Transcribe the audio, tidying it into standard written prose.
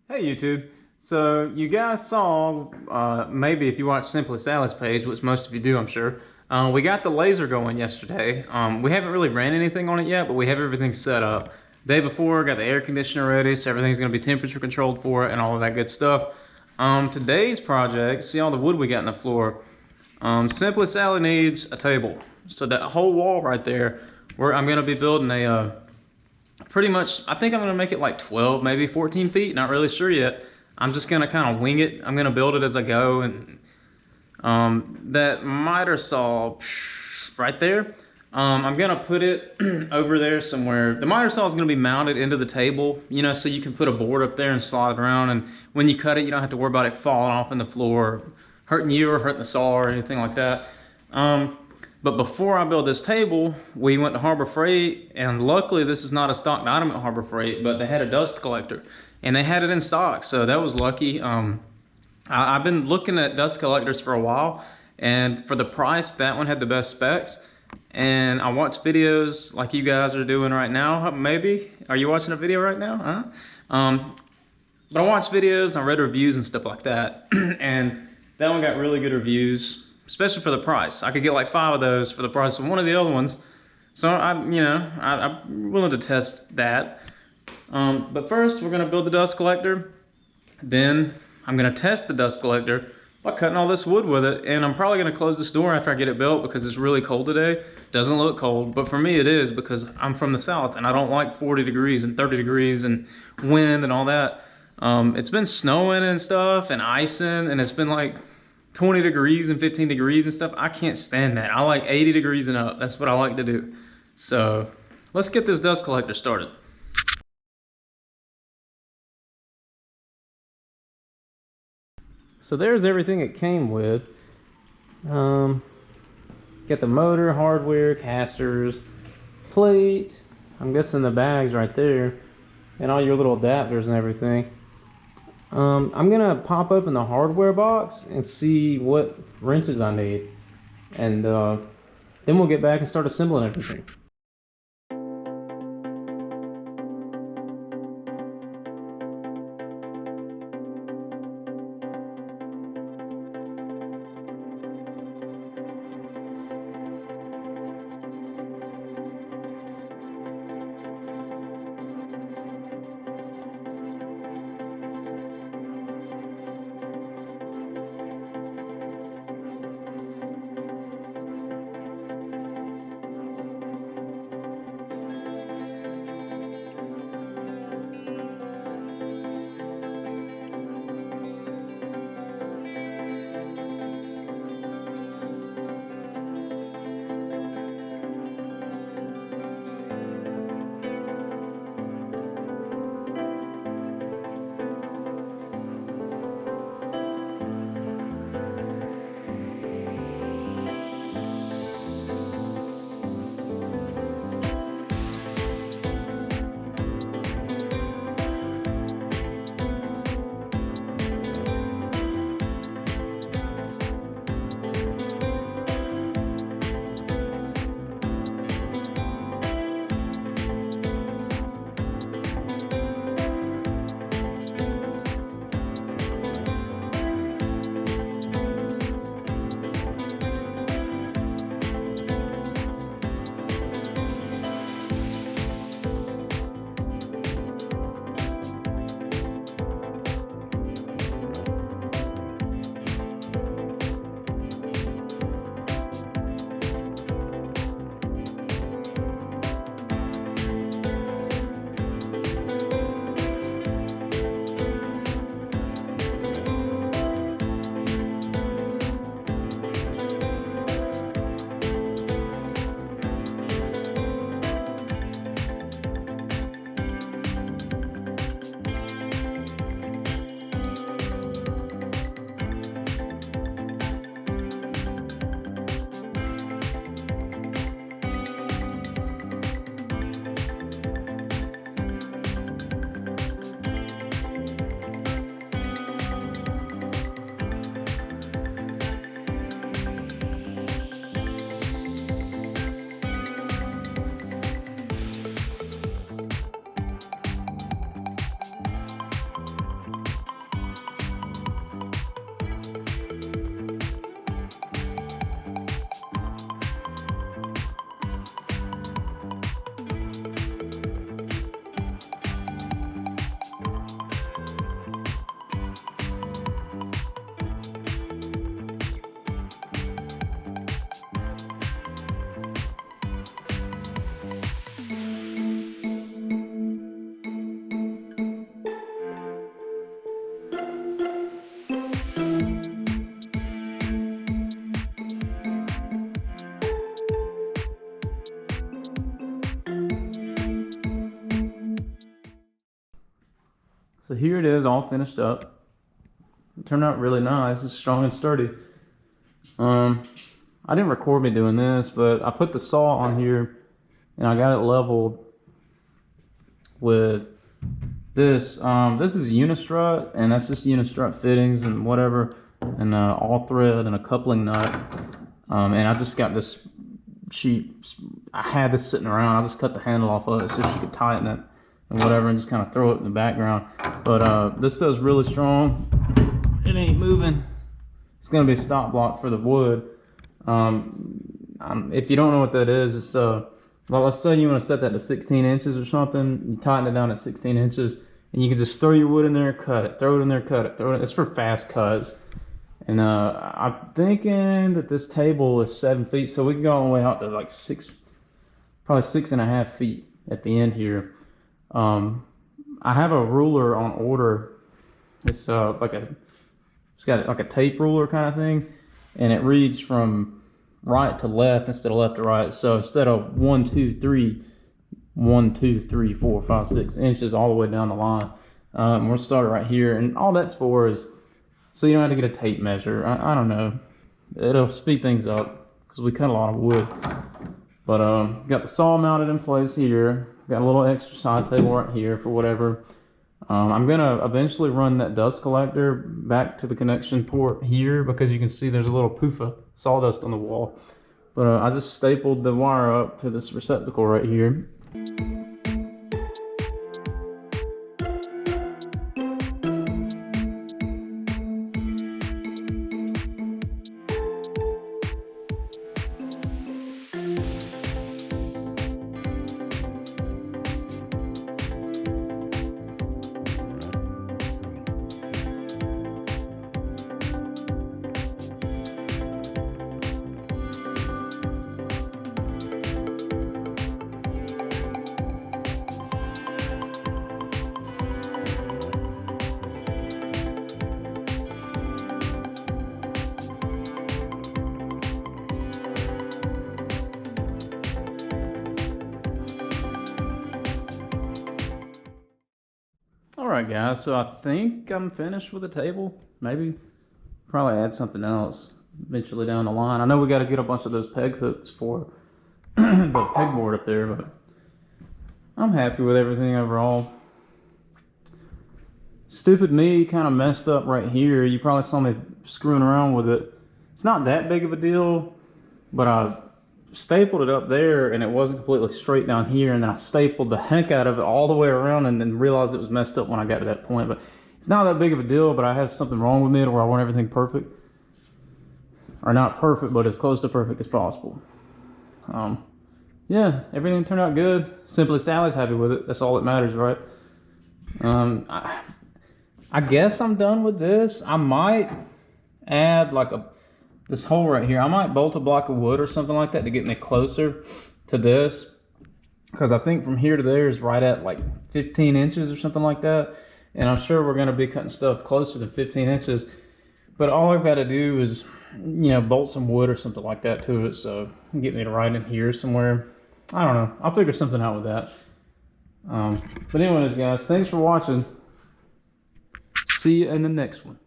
Hey YouTube. So you guys saw, maybe if you watched Simply Sally's page, which most of you do, I'm sure, we got the laser going yesterday. We haven't really ran anything on it yet, but we have everything set up. Day before, got the air conditioner ready, so everything's going to be temperature controlled for it and all of that good stuff. Today's project, see all the wood we got in the floor. Simply Sally needs a table. So that whole wall right there, where I'm going to be building pretty much, I think I'm going to make it like 12, maybe 14 feet. Not really sure yet. I'm just going to kind of wing it. I'm going to build it as I go. And that miter saw right there, I'm going to put it over there somewhere. The miter saw is going to be mounted into the table, you know, so you can put a board up there and slide it around. And when you cut it, you don't have to worry about it falling off in the floor, hurting you or hurting the saw or anything like that. But before I built this table, we went to Harbor Freight, and luckily this is not a stocked item at Harbor Freight, but they had a dust collector, and they had it in stock, so that was lucky. I've been looking at dust collectors for a while, and for the price, that one had the best specs. And I watched videos like you guys are doing right now, maybe. Are you watching a video right now? Huh? But I watched videos, I read reviews and stuff like that, and that one got really good reviews, especially for the price. I could get like 5 of those for the price of one of the other ones. So I'm willing to test that. But first, we're gonna build the dust collector. Then I'm gonna test the dust collector by cutting all this wood with it. And I'm probably gonna close this door after I get it built because it's really cold today. Doesn't look cold, but for me it is because I'm from the South and I don't like 40 degrees and 30 degrees and wind and all that. It's been snowing and stuff and icing, and it's been like 20 degrees and 15 degrees and stuff. I can't stand that. I like 80 degrees and up. That's what I like to do. So let's get this dust collector started. So there's everything it came with. Got the motor, hardware, casters, plate. I'm guessing the bags right there, and all your little adapters and everything. I'm gonna pop open the hardware box and see what wrenches I need, and then we'll get back and start assembling everything. So here it is, all finished up. It turned out really nice. It's strong and sturdy. I didn't record me doing this, but I put the saw on here and I got it leveled with this. This is unistrut, and that's just unistrut fittings and whatever, and all thread and a coupling nut. And I just got this sheet. I had this sitting around. I just cut the handle off of it so she could tighten it and whatever, and just kind of throw it in the background. But this does really strong. It ain't moving. It's gonna be a stop block for the wood. If you don't know what that is, it's well, let's say you want to set that to 16 inches or something. You tighten it down at 16 inches, and you can just throw your wood in there, cut it, throw it in there, cut it, throw it. It's for fast cuts. And I'm thinking that this table is 7 feet, so we can go all the way out to like probably 6.5 feet at the end here. I have a ruler on order. It's it's got like a tape ruler kind of thing, and it reads from right to left instead of left to right. So instead of 1, 2, 3, 1, 2, 3, 4, 5, 6 inches all the way down the line. We'll start right here, and all that's for is so you don't have to get a tape measure. I don't know. It'll speed things up because we cut a lot of wood. But got the saw mounted in place here. Got a little extra side table right here for whatever. I'm gonna eventually run that dust collector back to the connection port here because you can see there's a little poof of sawdust on the wall. But I just stapled the wire up to this receptacle right here. Alright guys, so I think I'm finished with the table. Maybe probably add something else eventually down the line. I know we got to get a bunch of those peg hooks for the pegboard up there, but I'm happy with everything overall. Stupid me kind of messed up right here. You probably saw me screwing around with it. It's not that big of a deal, but I stapled it up there and it wasn't completely straight down here, and then I stapled the heck out of it all the way around and then realized it was messed up when I got to that point. But it's not that big of a deal, but I have something wrong with it where I want everything perfect. Or not perfect, but as close to perfect as possible. Yeah, everything turned out good. Simply Sally's happy with it. That's all that matters, right? I guess I'm done with this. I might add like this hole right here. I might bolt a block of wood or something like that to get me closer to this, because I think from here to there is right at like 15 inches or something like that, and I'm sure we're going to be cutting stuff closer than 15 inches, but all I've got to do is, you know, bolt some wood or something like that to it, so get me to right in here somewhere. I don't know, I'll figure something out with that. But anyways guys, thanks for watching. See you in the next one.